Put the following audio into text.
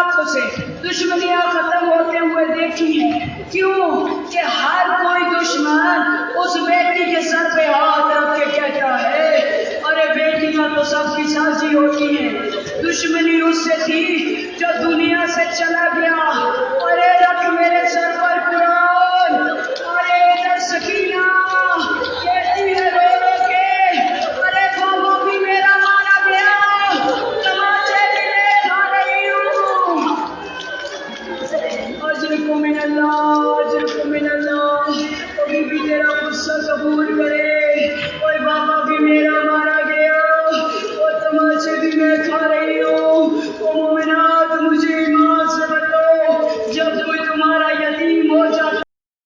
आंखों से दुश्मनियां खत्म होते हुए देखी हैं। क्यों कि हर कोई दुश्मन उस बेटी के सर पे हाथ रख के कहता है अरे बेटियां तो सबकी साझी होती हैं। दुश्मनी उससे थी जो दुनिया से चला गया। अरे रख मेरे सर पर कुरान, अरे इधर सकीना कहती है रो रो के अरे बाबा भी मेरा मारा गया, तमाचे भी मैं खा रही हूँ। अजर को मिनल्लाह, कभी भी तेरा गुस्सा कबूल करे। कोई बाबा भी मेरा मारा